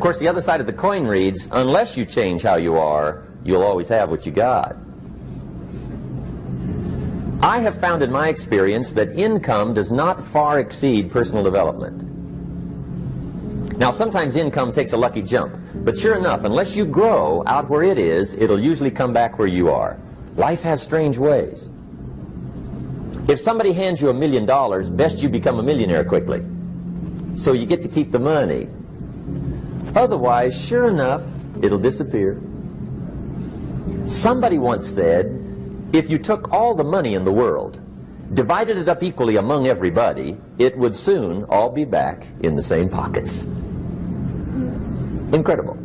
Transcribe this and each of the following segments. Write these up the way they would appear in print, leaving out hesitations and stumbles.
course, the other side of the coin reads, unless you change how you are, you'll always have what you got. I have found in my experience that income does not far exceed personal development. Now, sometimes income takes a lucky jump, but sure enough, unless you grow out where it is, it'll usually come back where you are. Life has strange ways. If somebody hands you $1 million, best you become a millionaire quickly, so you get to keep the money. Otherwise, sure enough, it'll disappear. Somebody once said, if you took all the money in the world, divided it up equally among everybody, it would soon all be back in the same pockets. Incredible.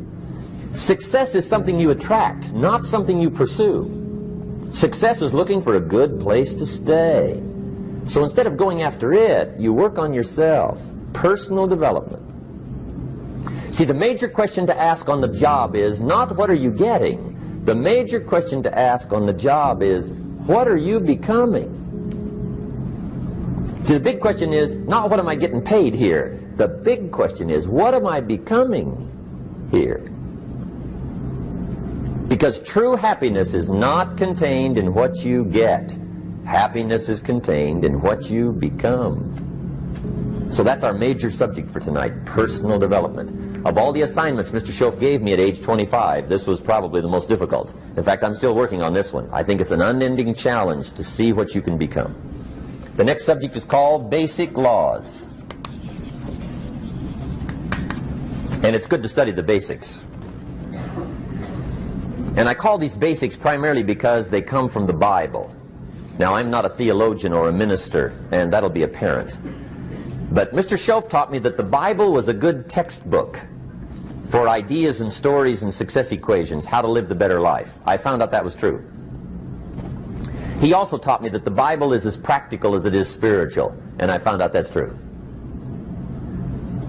Success is something you attract, not something you pursue. Success is looking for a good place to stay. So instead of going after it, you work on yourself. Personal development. See, the major question to ask on the job is not what are you getting. The major question to ask on the job is what are you becoming? See, the big question is not what am I getting paid here. The big question is what am I becoming here? Because true happiness is not contained in what you get. Happiness is contained in what you become. So that's our major subject for tonight, personal development. Of all the assignments Mr. Schoaf gave me at age 25, this was probably the most difficult. In fact, I'm still working on this one. I think it's an unending challenge to see what you can become. The next subject is called Basic Laws. And it's good to study the basics. And I call these basics primarily because they come from the Bible. Now, I'm not a theologian or a minister, and that'll be apparent. But Mr. Schoaf taught me that the Bible was a good textbook for ideas and stories and success equations, how to live the better life. I found out that was true. He also taught me that the Bible is as practical as it is spiritual, and I found out that's true.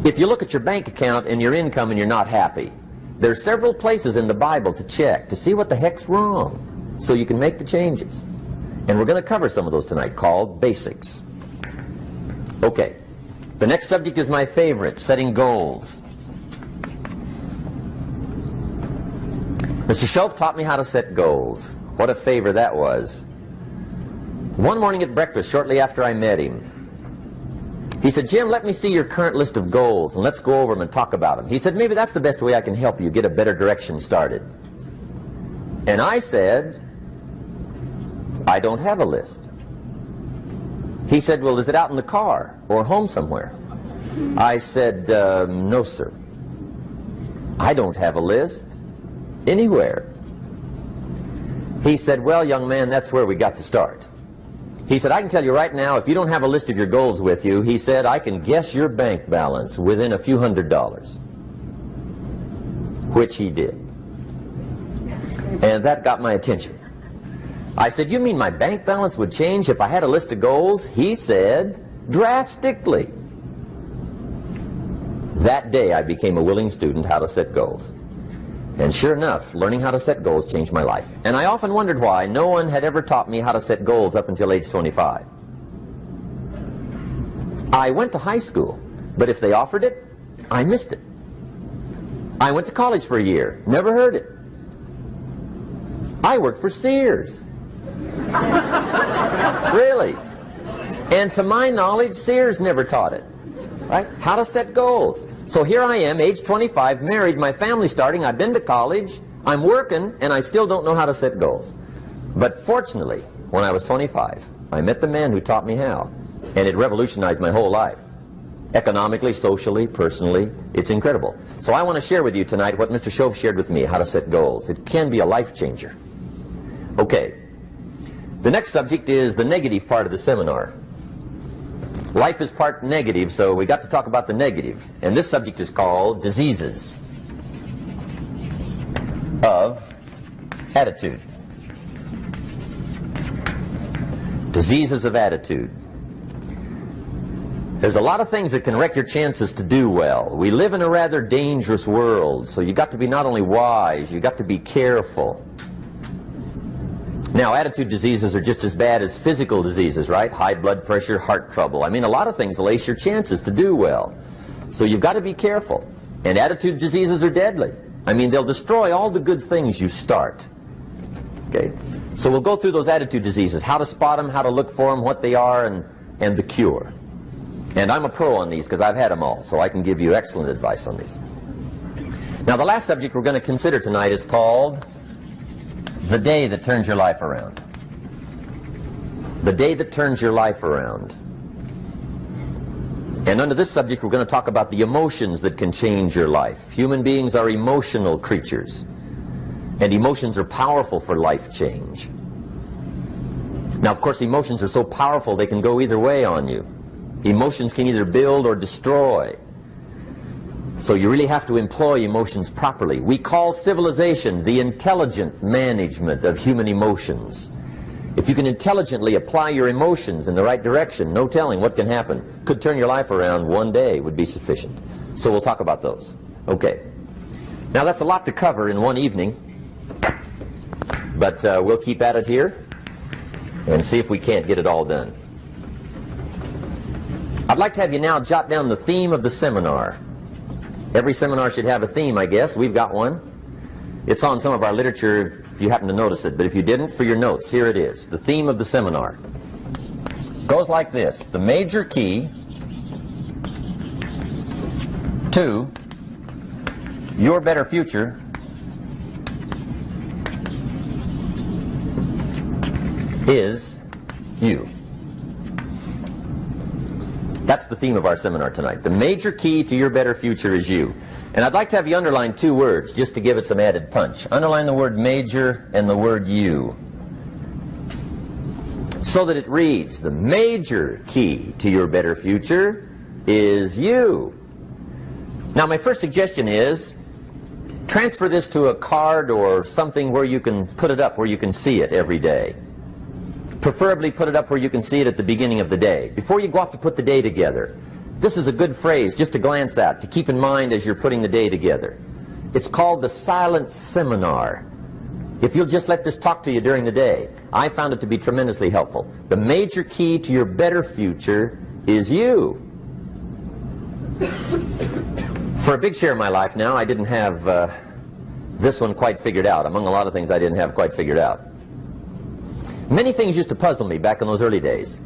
If you look at your bank account and your income and you're not happy, there are several places in the Bible to check to see what the heck's wrong so you can make the changes. And we're going to cover some of those tonight, called basics. Okay, the next subject is my favorite, setting goals. Mr. Schoaf taught me how to set goals. What a favor that was. One morning at breakfast, shortly after I met him, he said, Jim, let me see your current list of goals, and let's go over them and talk about them. He said, maybe that's the best way I can help you get a better direction started. And I said, I don't have a list. He said, well, is it out in the car or home somewhere? I said, no, sir. I don't have a list anywhere. He said, well, young man, that's where we got to start. He said, I can tell you right now, if you don't have a list of your goals with you, he said, I can guess your bank balance within a few $100s. Which he did. And that got my attention. I said, you mean my bank balance would change if I had a list of goals? He said, drastically. That day I became a willing student how to set goals. And sure enough, learning how to set goals changed my life. And I often wondered why no one had ever taught me how to set goals up until age 25. I went to high school, but if they offered it, I missed it. I went to college for a year, never heard it. I worked for Sears. Really. And to my knowledge, Sears never taught it. Right? How to set goals. So here I am, age 25, married, my family's starting, I've been to college, I'm working, and I still don't know how to set goals. But fortunately, when I was 25, I met the man who taught me how, and it revolutionized my whole life. Economically, socially, personally, it's incredible. So I want to share with you tonight what Mr. Schoaf shared with me, how to set goals. It can be a life changer. Okay, the next subject is the negative part of the seminar. Life is part negative, so we got to talk about the negative. And this subject is called diseases of attitude. Diseases of attitude. There's a lot of things that can wreck your chances to do well. We live in a rather dangerous world, so you got to be not only wise, you got to be careful. Now, attitude diseases are just as bad as physical diseases, right? High blood pressure, heart trouble. I mean, a lot of things will ace your chances to do well. So you've got to be careful. And attitude diseases are deadly. I mean, they'll destroy all the good things you start. Okay? So we'll go through those attitude diseases, how to spot them, how to look for them, what they are, and the cure. And I'm a pro on these because I've had them all, so I can give you excellent advice on these. Now, the last subject we're going to consider tonight is called the day that turns your life around. The day that turns your life around. And under this subject, we're going to talk about the emotions that can change your life. Human beings are emotional creatures, and emotions are powerful for life change. Now, of course, emotions are so powerful they can go either way on you. Emotions can either build or destroy. So you really have to employ emotions properly. We call civilization the intelligent management of human emotions. If you can intelligently apply your emotions in the right direction, no telling what can happen. Could turn your life around one day would be sufficient. So we'll talk about those. Okay. Now that's a lot to cover in one evening, but we'll keep at it here and see if we can't get it all done. I'd like to have you now jot down the theme of the seminar. Every seminar should have a theme, I guess. We've got one. It's on some of our literature if you happen to notice it, but if you didn't, for your notes, here it is. The theme of the seminar goes like this: the major key to your better future is you. That's the theme of our seminar tonight. The major key to your better future is you. And I'd like to have you underline two words just to give it some added punch. Underline the word major and the word you, so that it reads, the major key to your better future is you. Now, my first suggestion is transfer this to a card or something where you can put it up, where you can see it every day. Preferably put it up where you can see it at the beginning of the day, before you go off to put the day together. This is a good phrase just to glance at, to keep in mind as you're putting the day together. It's called the silent seminar. If you'll just let this talk to you during the day, I found it to be tremendously helpful. The major key to your better future is you. For a big share of my life now, I didn't have this one quite figured out. Among a lot of things I didn't have quite figured out. Many things used to puzzle me back in those early days.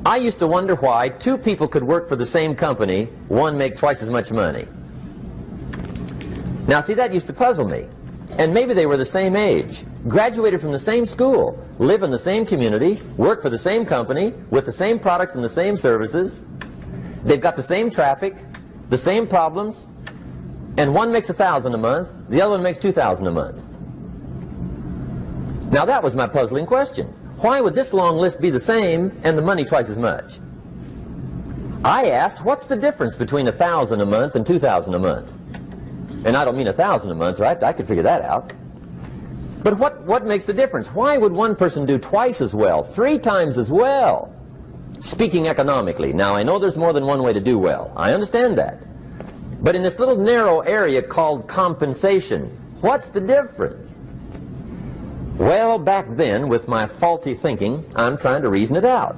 I used to wonder why two people could work for the same company, one make twice as much money. Now, see, that used to puzzle me. And maybe they were the same age, graduated from the same school, live in the same community, work for the same company, with the same products and the same services. They've got the same traffic, the same problems, and one makes $1,000 a month, the other one makes $2,000 a month. Now, that was my puzzling question. Why would this long list be the same and the money twice as much? I asked, what's the difference between $1,000 a month and $2,000 a month? And I don't mean $1,000 a month, right? I could figure that out. But what makes the difference? Why would one person do twice as well, 3 times as well? Speaking economically. Now, I know there's more than one way to do well. I understand that. But in this little narrow area called compensation, what's the difference? Well, back then, with my faulty thinking, I'm trying to reason it out.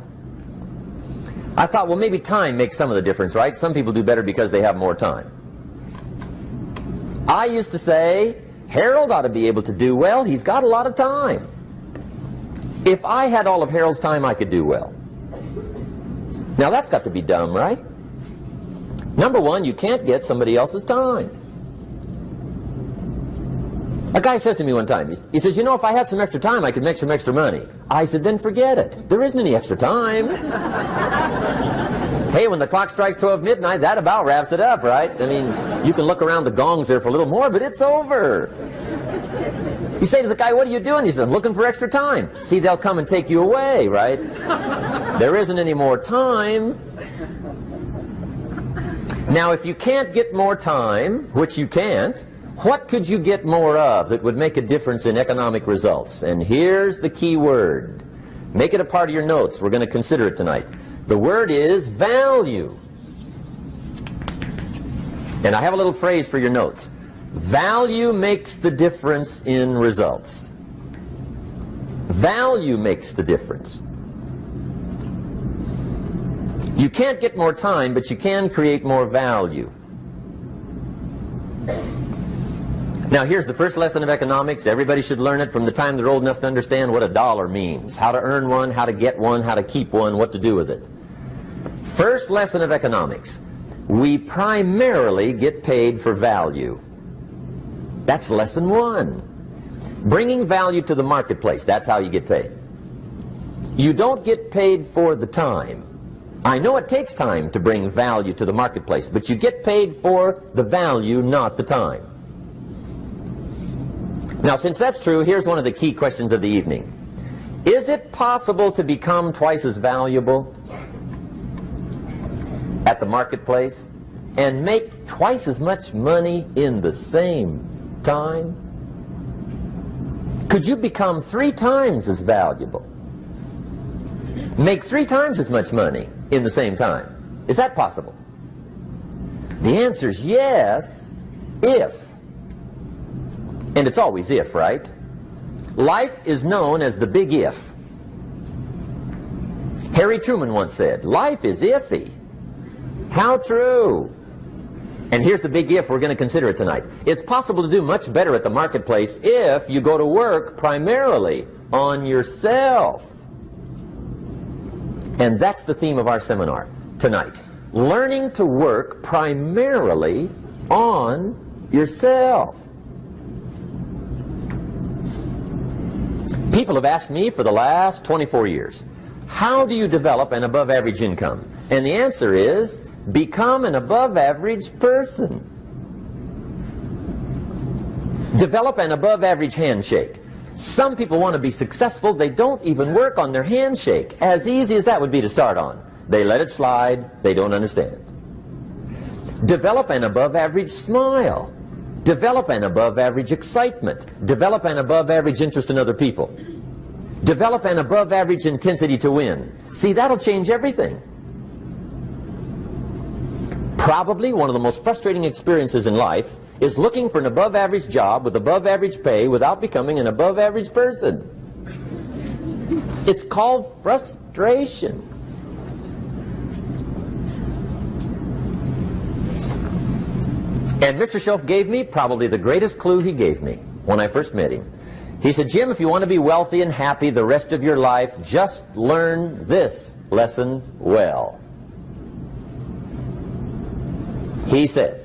I thought, well, maybe time makes some of the difference, right? Some people do better because they have more time. I used to say, Harold ought to be able to do well. He's got a lot of time. If I had all of Harold's time, I could do well. Now, that's got to be dumb, right? Number one, you can't get somebody else's time. A guy says to me one time, he says, you know, if I had some extra time, I could make some extra money. I said, then forget it. There isn't any extra time. Hey, when the clock strikes 12 midnight, that about wraps it up, right? I mean, you can look around the gongs there for a little more, but it's over. You say to the guy, what are you doing? He says, I'm looking for extra time. See, they'll come and take you away, right? There isn't any more time. Now, if you can't get more time, which you can't, what could you get more of that would make a difference in economic results? And here's the key word. Make it a part of your notes. We're going to consider it tonight. The word is value. And I have a little phrase for your notes. Value makes the difference in results. Value makes the difference. You can't get more time, but you can create more value. Now here's the first lesson of economics. Everybody should learn it from the time they're old enough to understand what a dollar means, how to earn one, how to get one, how to keep one, what to do with it. First lesson of economics. We primarily get paid for value. That's lesson one. Bringing value to the marketplace, that's how you get paid. You don't get paid for the time. I know it takes time to bring value to the marketplace, but you get paid for the value, not the time. Now, since that's true, here's one of the key questions of the evening. Is it possible to become twice as valuable at the marketplace and make twice as much money in the same time? Could you become 3 times as valuable? Make 3 times as much money in the same time? Is that possible? The answer is yes, if. And it's always if, right? Life is known as the big if. Harry Truman once said, life is iffy. How true. And here's the big if we're going to consider it tonight. It's possible to do much better at the marketplace if you go to work primarily on yourself. And that's the theme of our seminar tonight. Learning to work primarily on yourself. People have asked me for the last 24 years, how do you develop an above-average income? And the answer is, become an above-average person. Develop an above-average handshake. Some people want to be successful, they don't even work on their handshake. As easy as that would be to start on. They let it slide, they don't understand. Develop an above-average smile. Develop an above-average excitement. Develop an above-average interest in other people. Develop an above-average intensity to win. See, that'll change everything. Probably one of the most frustrating experiences in life is looking for an above-average job with above-average pay without becoming an above-average person. It's called frustration. And Mr. Schoaf gave me probably the greatest clue he gave me when I first met him. He said, Jim, if you want to be wealthy and happy the rest of your life, just learn this lesson well. He said,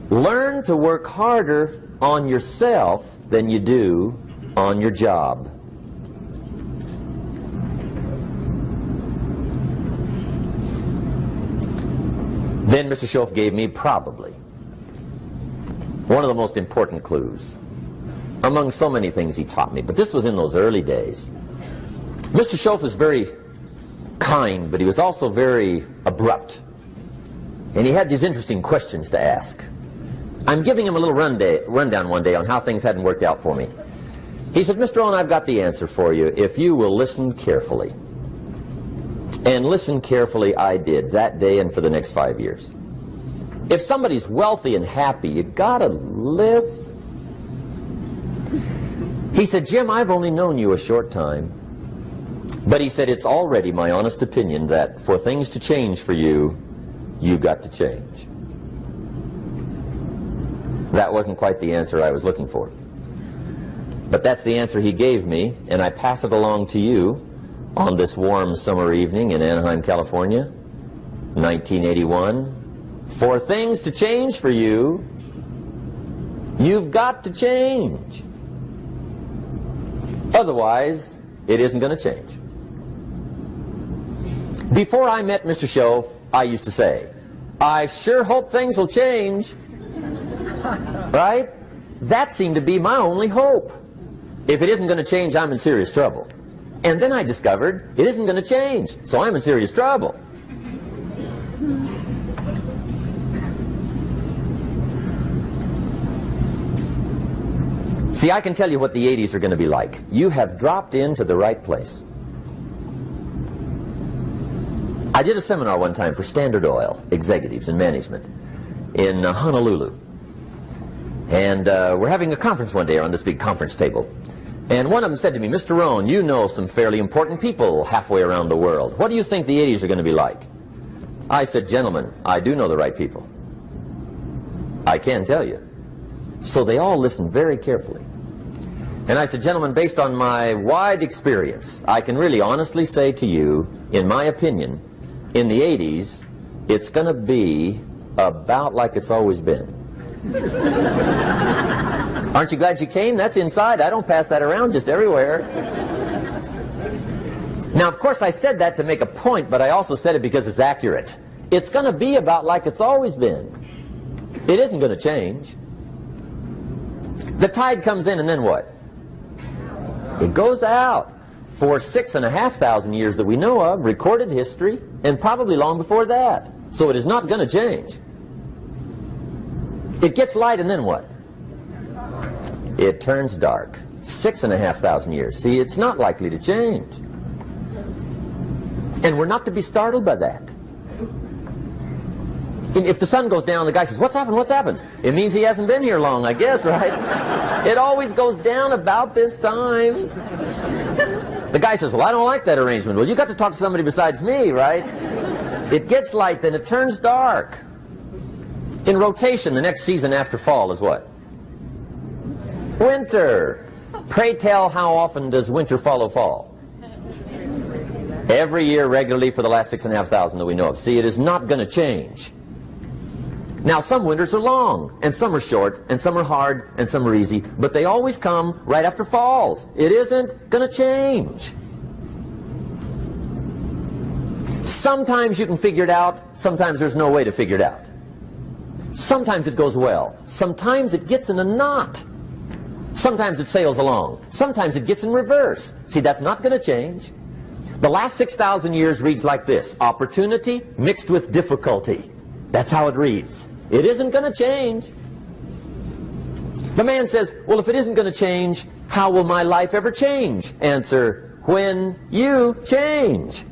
learn to work harder on yourself than you do on your job. Then Mr. Schoaf gave me probably one of the most important clues among so many things he taught me, but this was in those early days. Mr. Schoaf was very kind, but he was also very abrupt. And he had these interesting questions to ask. I'm giving him a little rundown one day on how things hadn't worked out for me. He said, Mr. Rohn, I've got the answer for you if you will listen carefully. And listen carefully I did that day and for the next 5 years. If somebody's wealthy and happy, you gotta listen. He said, Jim, I've only known you a short time. But he said, it's already my honest opinion that for things to change for you, you've got to change. That wasn't quite the answer I was looking for. But that's the answer he gave me, and I pass it along to you on this warm summer evening in Anaheim, California, 1981. For things to change for you, you've got to change. Otherwise, it isn't going to change. Before I met Mr. Schoaf, I used to say, I sure hope things will change. Right? That seemed to be my only hope. If it isn't going to change, I'm in serious trouble. And then I discovered it isn't going to change, so I'm in serious trouble. See, I can tell you what the 80s are going to be like. You have dropped into the right place. I did a seminar one time for Standard Oil executives and management in Honolulu. And we're having a conference one day on this big conference table. And one of them said to me, Mr. Rohn, you know some fairly important people halfway around the world. What do you think the 80s are going to be like? I said, gentlemen, I do know the right people. I can tell you. So they all listened very carefully. And I said, gentlemen, based on my wide experience, I can really honestly say to you, in my opinion, in the 80s, it's going to be about like it's always been. Aren't you glad you came? That's inside. I don't pass that around just everywhere. Now, of course, I said that to make a point, but I also said it because it's accurate. It's going to be about like it's always been. It isn't going to change. The tide comes in, and then what? It goes out. For 6,500 years that we know of, recorded history, and probably long before that. So it is not going to change. It gets light, and then what? It turns dark. 6,500 years. See, it's not likely to change. And we're not to be startled by that. If the sun goes down, the guy says, what's happened, what's happened? It means he hasn't been here long, I guess, right? It always goes down about this time. The guy says, well, I don't like that arrangement. Well, you got to talk to somebody besides me, right? It gets light, then it turns dark. In rotation, the next season after fall is what? Winter. Pray tell, how often does winter follow fall? Every year regularly for the last 6,500 that we know of. See, it is not going to change. Now, some winters are long, and some are short, and some are hard, and some are easy, but they always come right after falls. It isn't going to change. Sometimes you can figure it out, sometimes there's no way to figure it out. Sometimes it goes well, sometimes it gets in a knot. Sometimes it sails along, sometimes it gets in reverse. See, that's not going to change. The last 6,000 years reads like this: opportunity mixed with difficulty. That's how it reads. It isn't going to change. The man says, well, if it isn't going to change, how will my life ever change? Answer, when you change.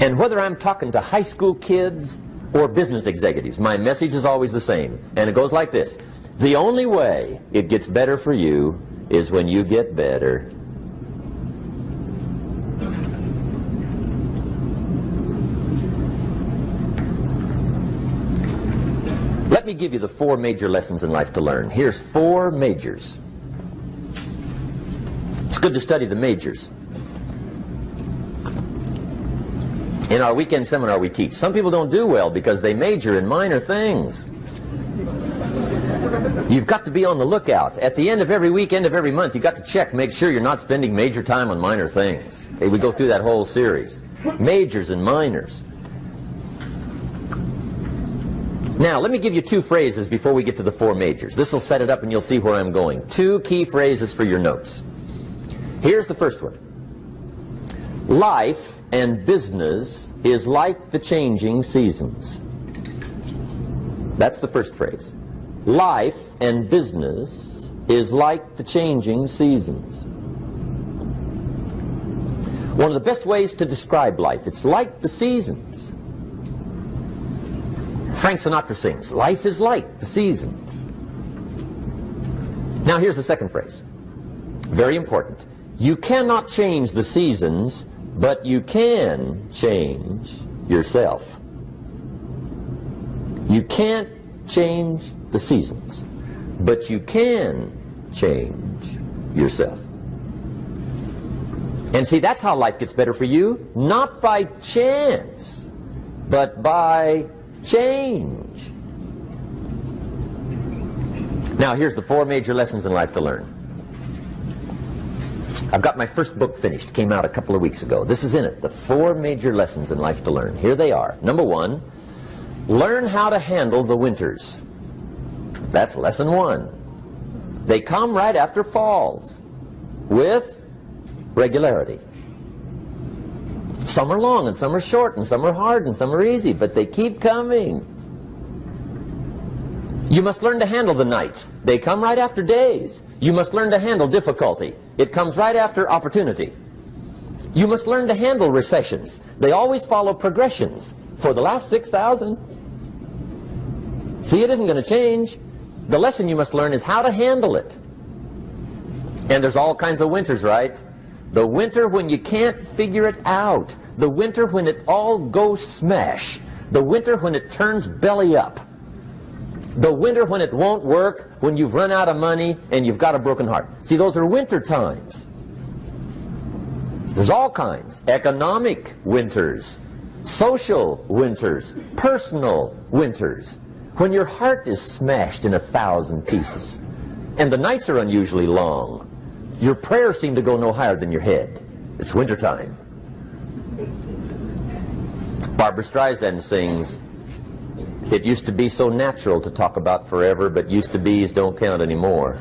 And whether I'm talking to high school kids or business executives, my message is always the same. And it goes like this: the only way it gets better for you is when you get better. Let me give you the 4 major lessons in life to learn. Here's 4 majors. It's good to study the majors. In our weekend seminar we teach. Some people don't do well because they major in minor things. You've got to be on the lookout. At the end of every week, end of every month, you've got to check, make sure you're not spending major time on minor things. Okay, we go through that whole series. Majors and minors. Now, let me give you 2 phrases before we get to the 4 majors. This will set it up and you'll see where I'm going. 2 key phrases for your notes. Here's the first one. Life and business is like the changing seasons. That's the first phrase. Life and business is like the changing seasons. One of the best ways to describe life, it's like the seasons. Frank Sinatra sings, life is like the seasons. Now here's the second phrase. Very important. You cannot change the seasons, but you can change yourself. You can't change the seasons, but you can change yourself. And see, that's how life gets better for you, not by chance, but by change. Now here's the 4 major lessons in life to learn. I've got my first book finished, came out a couple of weeks ago. This is in it, the 4 major lessons in life to learn. Here they are. Number 1, learn how to handle the winters. That's lesson 1. They come right after falls, with regularity. Some are long, and some are short, and some are hard, and some are easy, but they keep coming. You must learn to handle the nights. They come right after days. You must learn to handle difficulty. It comes right after opportunity. You must learn to handle recessions. They always follow progressions. For the last 6,000. See, it isn't going to change. The lesson you must learn is how to handle it. And there's all kinds of winters, right? The winter when you can't figure it out. The winter when it all goes smash. The winter when it turns belly up. The winter when it won't work, when you've run out of money and you've got a broken heart. See, those are winter times. There's all kinds. Economic winters, social winters, personal winters. When your heart is smashed in 1,000 pieces and the nights are unusually long, your prayers seem to go no higher than your head. It's wintertime. Barbra Streisand sings, "It used to be so natural to talk about forever, but used to be's don't count anymore.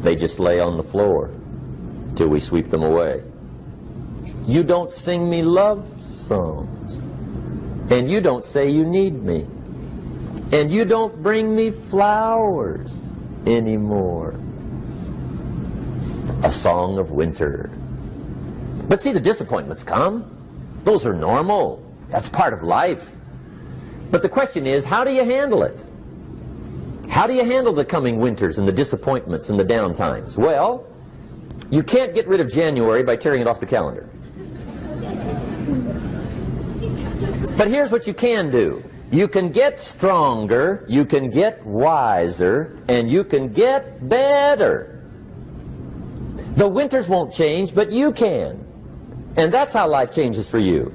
They just lay on the floor till we sweep them away. You don't sing me love songs, and you don't say you need me, and you don't bring me flowers anymore." A song of winter. But see, the disappointments come. Those are normal. That's part of life. But the question is, how do you handle it? How do you handle the coming winters and the disappointments and the down times? Well, you can't get rid of January by tearing it off the calendar. But here's what you can do. You can get stronger, you can get wiser, and you can get better. The winters won't change, but you can. And that's how life changes for you.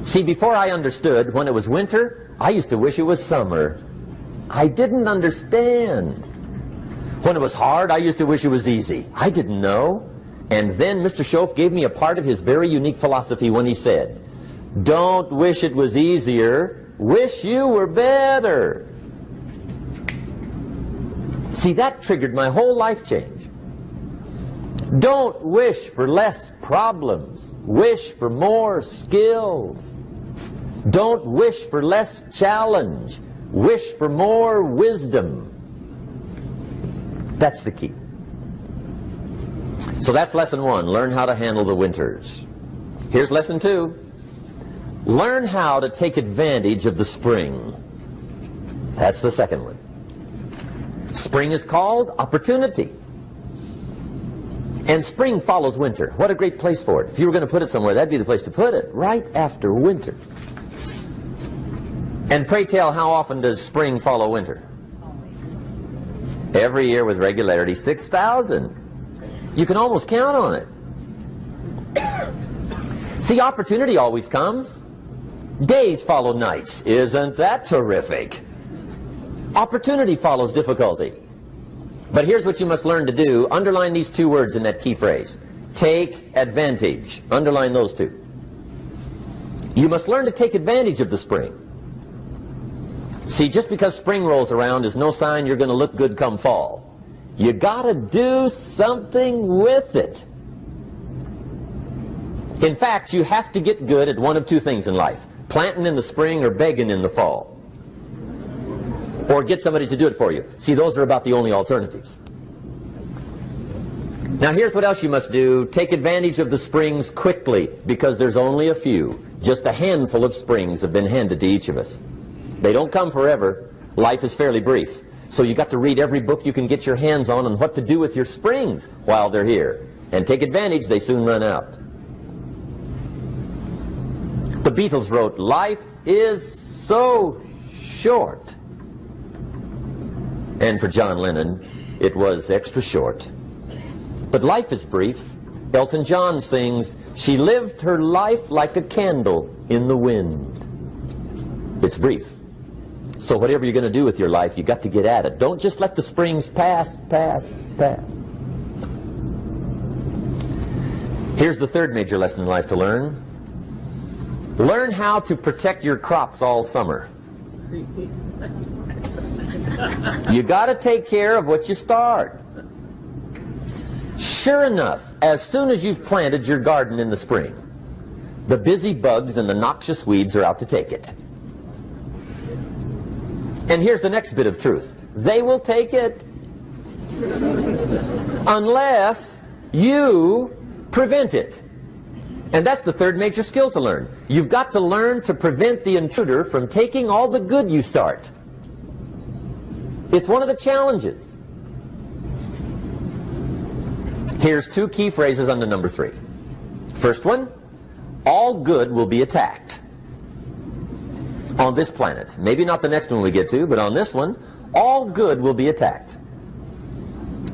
See, before I understood, when it was winter, I used to wish it was summer. I didn't understand. When it was hard, I used to wish it was easy. I didn't know. And then Mr. Schoaf gave me a part of his very unique philosophy when he said, "Don't wish it was easier, wish you were better." See, that triggered my whole life change. Don't wish for less problems. Wish for more skills. Don't wish for less challenge. Wish for more wisdom. That's the key. So that's lesson 1. Learn how to handle the winters. Here's lesson 2. Learn how to take advantage of the spring. That's the second one. Spring is called opportunity. And spring follows winter. What a great place for it. If you were going to put it somewhere, that'd be the place to put it, right after winter. And pray tell, how often does spring follow winter? Every year with regularity, 6,000. You can almost count on it. See, opportunity always comes. Days follow nights. Isn't that terrific? Opportunity follows difficulty. But here's what you must learn to do. Underline these 2 words in that key phrase. Take advantage. Underline those 2. You must learn to take advantage of the spring. See, just because spring rolls around is no sign you're going to look good come fall. You got to do something with it. In fact, you have to get good at one of 2 things in life. Planting in the spring or begging in the fall. Or get somebody to do it for you. See, those are about the only alternatives. Now here's what else you must do. Take advantage of the springs quickly, because there's only a few. Just a handful of springs have been handed to each of us. They don't come forever. Life is fairly brief. So you got to read every book you can get your hands on what to do with your springs while they're here. And take advantage, they soon run out. The Beatles wrote, "Life is so short." And for John Lennon, it was extra short. But life is brief. Elton John sings, "She lived her life like a candle in the wind." It's brief. So whatever you're going to do with your life, you got to get at it. Don't just let the springs pass. Here's the third major lesson in life to learn. Learn how to protect your crops all summer. You got to take care of what you start. Sure enough, as soon as you've planted your garden in the spring, the busy bugs and the noxious weeds are out to take it. And here's the next bit of truth. They will take it unless you prevent it. And that's the third major skill to learn. You've got to learn to prevent the intruder from taking all the good you start. It's one of the challenges. Here's 2 key phrases under number 3. First one, all good will be attacked. on this planet. Maybe not the next one we get to, but on this one, all good will be attacked.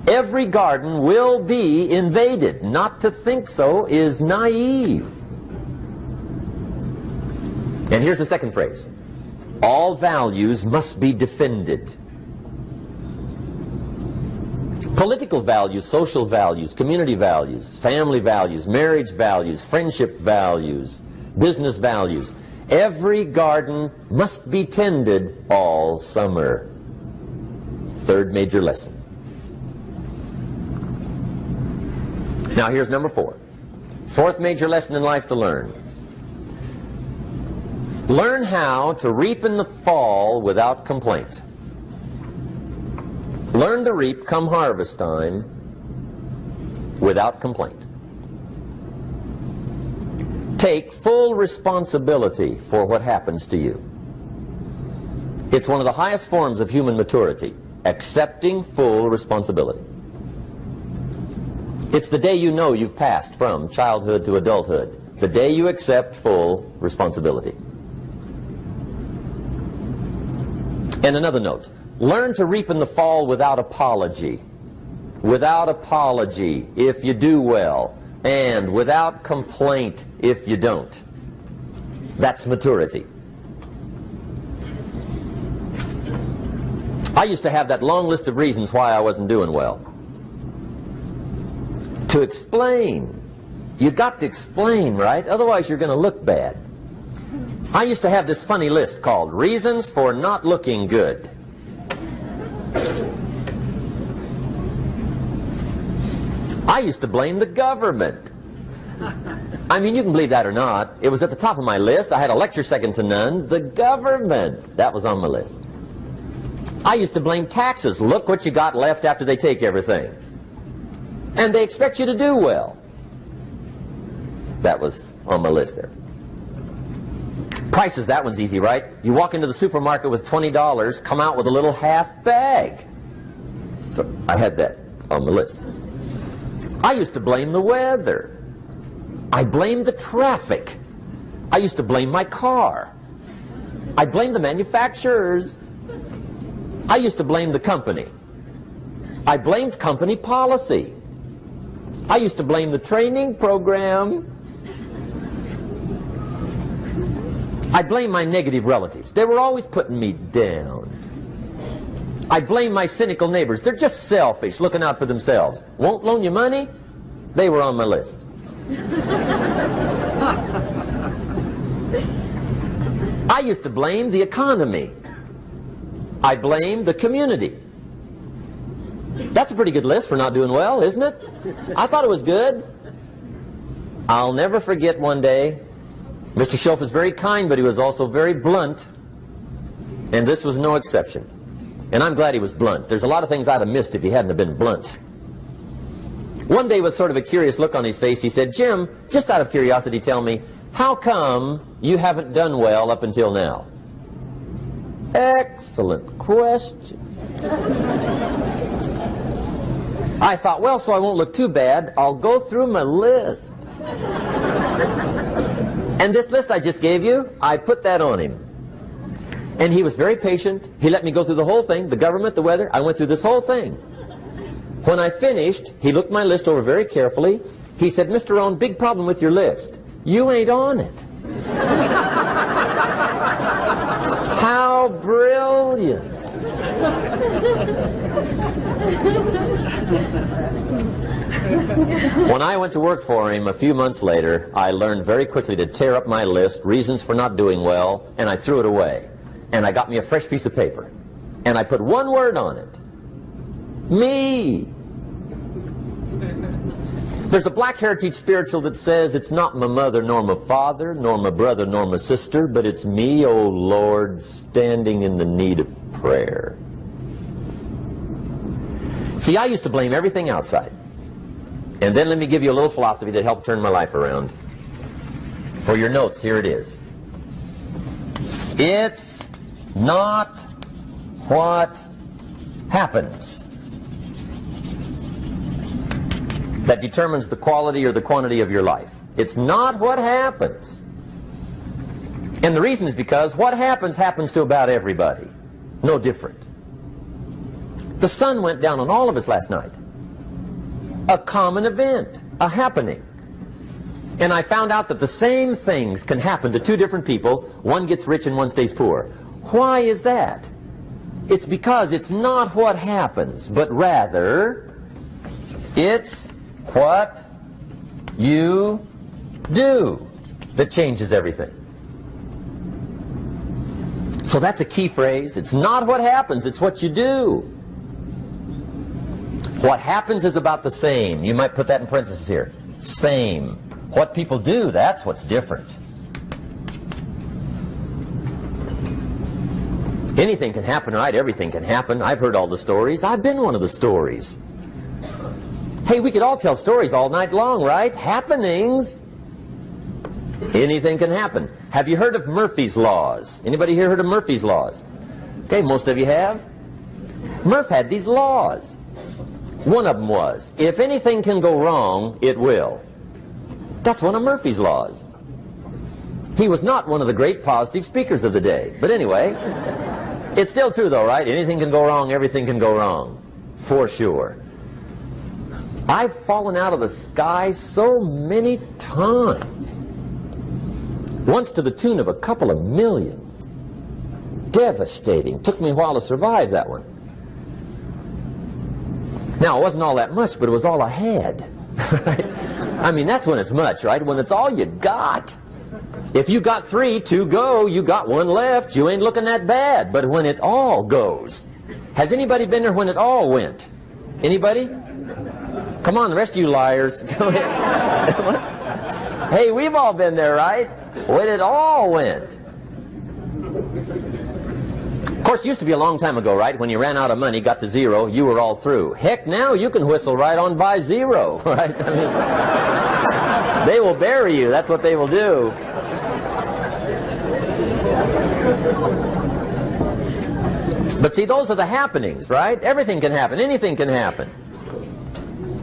Every garden will be invaded. Not to think so is naive. And here's the second phrase. All values must be defended. Political values, social values, community values, family values, marriage values, friendship values, business values. Every garden must be tended all summer. Third major lesson. Now here's number 4. Fourth major lesson in life to learn. Learn how to reap in the fall without complaint. Learn to reap come harvest time without complaint. Take full responsibility for what happens to you. It's one of the highest forms of human maturity, accepting full responsibility. It's the day you know you've passed from childhood to adulthood, the day you accept full responsibility. And another note, learn to reap in the fall without apology. Without apology if you do well, and without complaint if you don't. That's maturity. I used to have that long list of reasons why I wasn't doing well. To explain. You got to explain, right? Otherwise you're going to look bad. I used to have this funny list called Reasons for Not Looking Good. I used to blame the government. I mean, you can believe that or not. It was at the top of my list. I had a lecture second to none. The government. That was on my list. I used to blame taxes. Look what you got left after they take everything. And they expect you to do well. That was on my list there. Prices, that one's easy, right? You walk into the supermarket with $20, come out with a little half bag. So I had that on my list. I used to blame the weather. I blamed the traffic. I used to blame my car. I blamed the manufacturers. I used to blame the company. I blamed company policy. I used to blame the training program. I blame my negative relatives. They were always putting me down. I blame my cynical neighbors. They're just selfish, looking out for themselves. Won't loan you money? They were on my list. I used to blame the economy. I blamed the community. That's a pretty good list for not doing well, isn't it? I thought it was good. I'll never forget one day, Mr. Schoaf was very kind, but he was also very blunt, and this was no exception. And I'm glad he was blunt. There's a lot of things I'd have missed if he hadn't have been blunt. One day, with sort of a curious look on his face, he said, "Jim, just out of curiosity, tell me, how come you haven't done well up until now?" Excellent question. I thought, well, so I won't look too bad, I'll go through my list. And this list I just gave you, I put that on him. And he was very patient. He let me go through the whole thing, the government, the weather. I went through this whole thing. When I finished, he looked my list over very carefully. He said, "Mr. Rohn, big problem with your list. You ain't on it." How brilliant. When I went to work for him a few months later, I learned very quickly to tear up my list, reasons for not doing well, and I threw it away. And I got me a fresh piece of paper. And I put one word on it. Me. There's a black heritage spiritual that says, "It's not my mother nor my father, nor my brother nor my sister, but it's me, oh Lord, standing in the need of prayer." See, I used to blame everything outside. And then let me give you a little philosophy that helped turn my life around. For your notes, here it is. It's not what happens that determines the quality or the quantity of your life. It's not what happens. And the reason is because what happens to about everybody. No different. The sun went down on all of us last night. A common event, a happening. And I found out that the same things can happen to two different people. One gets rich and one stays poor. Why is that? It's because it's not what happens, but rather it's what you do that changes everything. So that's a key phrase. It's not what happens, it's what you do. What happens is about the same. You might put that in parentheses here. Same. What people do, that's what's different. Anything can happen, right? Everything can happen. I've heard all the stories. I've been one of the stories. Hey, we could all tell stories all night long, right? Happenings. Anything can happen. Have you heard of Murphy's Laws? Anybody here heard of Murphy's Laws? Okay, most of you have. Murph had these laws. One of them was, if anything can go wrong, it will. That's one of Murphy's Laws. He was not one of the great positive speakers of the day. But anyway, it's still true though, right? Anything can go wrong, everything can go wrong. For sure. I've fallen out of the sky so many times. Once to the tune of a couple of million. Devastating. Took me a while to survive that one. Now, it wasn't all that much, but it was all I had. Right? I mean, that's when it's much, right? When it's all you got. If you got 3, 2 go, you got 1 left, you ain't looking that bad. But when it all goes, has anybody been there when it all went? Anybody? Come on, the rest of you liars. Go ahead. Hey, we've all been there, right? When it all went. Of course, it used to be a long time ago, right? When you ran out of money, got to 0, you were all through. Heck, now you can whistle right on by 0, right? I mean, they will bury you. That's what they will do. But see, those are the happenings, right? Everything can happen. Anything can happen.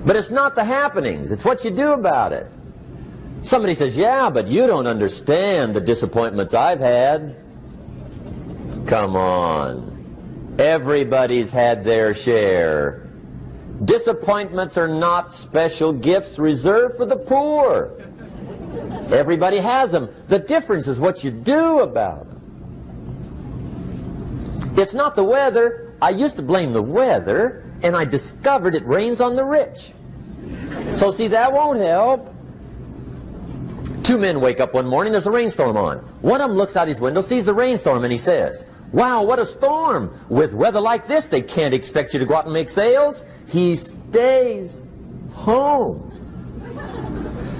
But it's not the happenings. It's what you do about it. Somebody says, yeah, but you don't understand the disappointments I've had. Come on. Everybody's had their share. Disappointments are not special gifts reserved for the poor. Everybody has them. The difference is what you do about them. It's not the weather. I used to blame the weather, and I discovered it rains on the rich. So see, that won't help. 2 men wake up one morning, there's a rainstorm on. One of them looks out his window, sees the rainstorm, and he says, wow, what a storm. With weather like this, they can't expect you to go out and make sales. He stays home.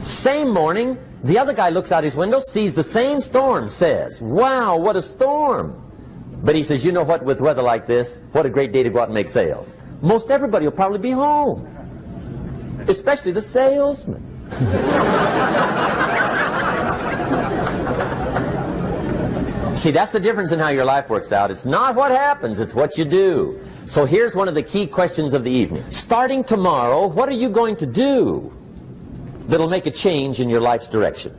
Same morning, the other guy looks out his window, sees the same storm, says, wow, what a storm. But he says, you know what, with weather like this, what a great day to go out and make sales. Most everybody will probably be home, especially the salesman. See, that's the difference in how your life works out. It's not what happens, it's what you do. So here's one of the key questions of the evening. Starting tomorrow, what are you going to do that'll make a change in your life's direction?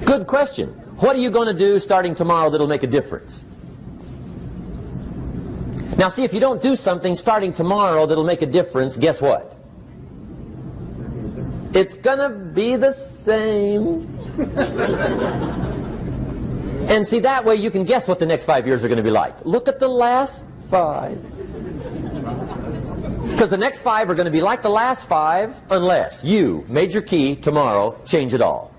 Good question. What are you going to do starting tomorrow that'll make a difference? Now see, if you don't do something starting tomorrow that'll make a difference, guess what? It's gonna be the same. And see, that way you can guess what the next 5 years are going to be like. Look at the last 5. Because the next 5 are going to be like the last 5 unless you, major key, tomorrow, change it all.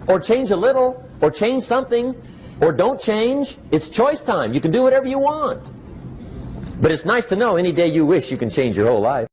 Or change a little, or change something, or don't change. It's choice time. You can do whatever you want. But it's nice to know any day you wish you can change your whole life.